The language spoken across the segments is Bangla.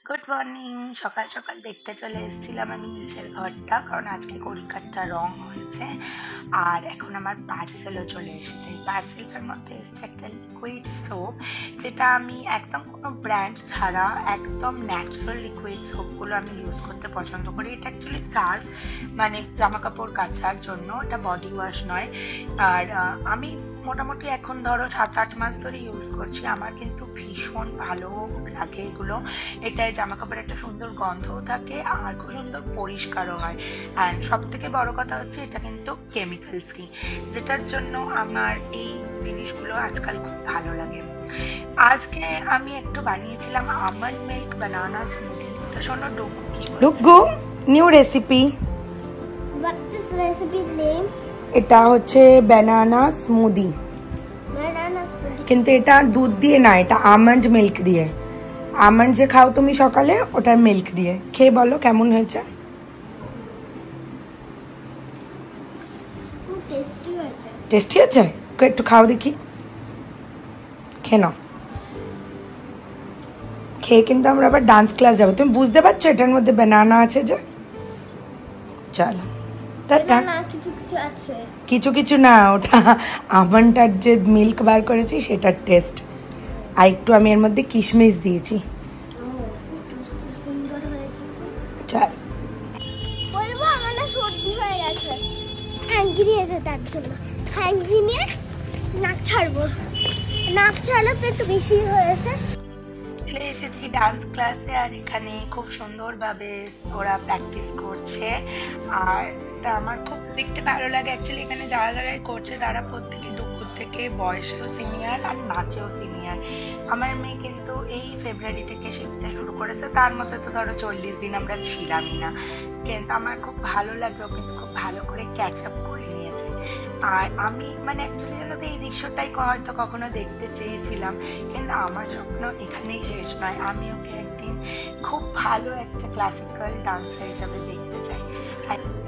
Good morning. সকাল সকাল দেখতে চলে এসেছিলাম আমি নিচের ঘরটা, কারণ আজকে কড়িকাঠটা রং হয়েছে। আর এখন আমার পার্সেলও চলে এসেছে। পার্সেলটার মধ্যে এসেছে একটা লিকুইড সোপ, যেটা আমি একদম কোনো ব্র্যান্ড ছাড়া একদম ন্যাচারাল লিকুইড সোপগুলো আমি ইউজ করতে পছন্দ করি। এটা অ্যাকচুয়ালি সার্ফ, মানে জামা কাপড় কাচার জন্য, এটা বডি ওয়াশ নয়। আর আমি মোটামুটি এখন ধরো 7-8 মাস ধরে ইউজ করছি। আমার কিন্তু ভীষণ ভালো লাগে এগুলো। এটায় জামা কাপড়ের একটা সুন্দর গন্ধও থাকে আর খুব সুন্দর পরিষ্কারও হয়। অ্যান্ড সব থেকে বড় কথা হচ্ছে এটা কিন্তু কেমিক্যাল ফ্রি, যেটার জন্য আমার এই জিনিসগুলো আজকাল খুব ভালো লাগে। আজকে আমি একটু বানিয়েছিলাম আমন্ড মিল্ক বানানা স্মুদি। তো শোনো ডুগু, new recipe. What is recipe name? এটা হচ্ছে বানানা স্মুদি, Banana smoothie. কিন্তু এটা দুধ দিয়ে না, এটা আমন্ড মিল্ক দিয়ে। আমন্ড যে খাও তুমি সকালে, ওটার মিল্ক দিয়ে। খেয়ে বলো কেমন হয়েছে। খুব টেস্টি হয়েছে। টেস্টি হয়েছে? একটু খাও দেখি, খেয়ে নাও। খেয়ে কিন্তু আমরা আবার ডান্স ক্লাস যাবো। তুমি বুঝতে পারছো এটার মধ্যে বানানা আছে যে? চলো টাটা। না, কিছু কিছু আছে। কিছু কিছু না, ওটা আমন্ডটার যে মিল্ক বার করেছি সেটার টেস্ট। আর একটু আমি এর মধ্যে কিশমিশ দিয়েছি। খুব সুন্দর হয়েছে। চল বলবো আমার না সর্দি হয়ে গেছে, হ্যাঙ্গি দিয়েছে তার জন্য। হ্যাঙ্গি নিয়ে নাক ছাড়বো, নাক ছাড়লে তো একটু বেশি হয়েছে। চলে এসেছি ডান্স ক্লাসে, আর এখানে খুব সুন্দরভাবে ওরা প্র্যাকটিস করছে। আর এটা আমার খুব দেখতে ভালো লাগে। অ্যাকচুয়ালি এখানে যারা যারা করছে তারা প্রত্যেকে দুপুর থেকে বয়সেও সিনিয়র আর নাচেও সিনিয়র। আমার মেয়ে কিন্তু এই ফেব্রুয়ারি থেকে শিখতে শুরু করেছে, তার মধ্যে তো ধরো 40 দিন আমরা ছিলামই না। কিন্তু আমার খুব ভালো লাগে, ও কিন্তু খুব ভালো করে ক্যাচ আপ করে নিয়েছে। আর আমি মানে অ্যাকচুয়ালি জানো তো এই দৃশ্যটাই হয়তো কখনো দেখতে চেয়েছিলাম, কিন্তু আমার স্বপ্ন এখানেই শেষ নয়। আমি ওকে একদিন খুব ভালো একটা ক্লাসিক্যাল ডান্সার হিসাবে দেখতে চাই।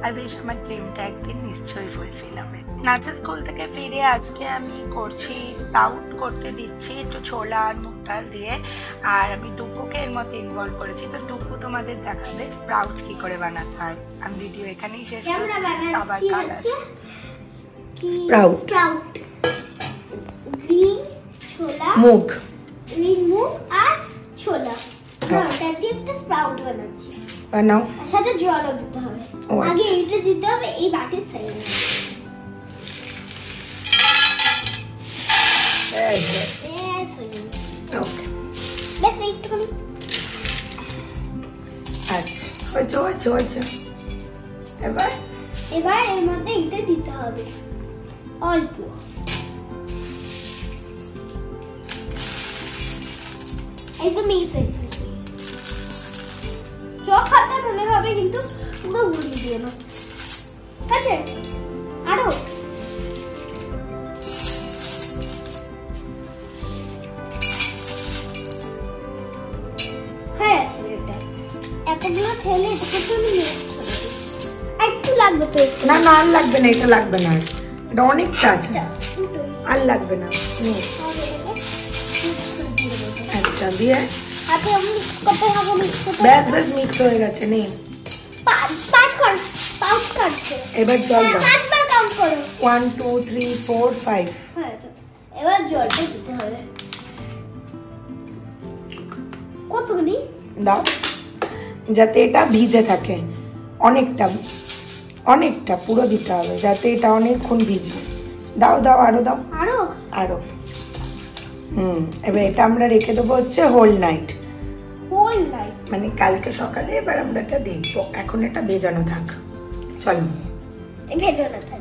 আর বেশ আমার ড্রিমটা একদিন নিশ্চয়ই ফুলফিল হবে। নাচের স্কুল থেকে ফিরে আজকে আমি করছি স্প্রাউট করতে দিচ্ছি, একটু ছোলা আর মুগ ডাল দিয়ে। আর আমি ডুপুকে এর মধ্যে ইনভলভ করেছি। তো ডুপু তোমাদের দেখাবে স্প্রাউট কি করে বানাতে হয়। আমি ভিডিও এখানেই শেষ করছি। আবার স্প্রাউট, গ্রিন ছোলা, মুগ, গ্রিন মুগ আর ছোলা, ওটা দিয়ে একটা স্প্রাউট বানাচ্ছি। বানাও। আর সাথে জলও দিতে হবে। আগে এইটা দিতে হবে এই বাটির সাইডে। ওকে, ব্যাস এইটুকুনি। আচ্ছা হয়েছে হয়েছে হয়েছে। এবার এবার এর মধ্যে এটা দিতে হবে অল্প। একদম এই সাইড চোখ হাতে মনে হবে, কিন্তু পুরো গুলি দিয়ে না। ঠিক আছে, আরো হয়ে আছে। এটা এতগুলো ঠেলে এটাকে আমি মিক্স করে দিই। একটু লাগবে তো। না না, আর লাগবে না, এটা লাগবে না, এটা অনেকটা আছে, আর লাগবে না। আচ্ছা দিয়ে হাতে আমি মিক্স করতে হবে। মিক্স করতে ব্যাস ব্যাস মিক্স হয়ে গেছে। নেই পাঁচ কাটছে। এবার জল দাও। 5বার কাউন্ট করো। 1 2 3 4 5। আচ্ছা, এবার জলটা দিতে হবে। কতগুলি দাও, যাতে এটা ভিজে থাকে। অনেকটা অনেকটা পুরো দিতে হবে, যাতে এটা অনেকক্ষণ ভিজবে। দাও দাও, আরো দাও, আরো আরো। এবার এটা আমরা রেখে দেবো হচ্ছে হোল নাইট, মানে কালকে সকালে এবার আমরা এটা দেখবো। এখন এটা ভেজানো থাক। চলো ভেজানো থাক।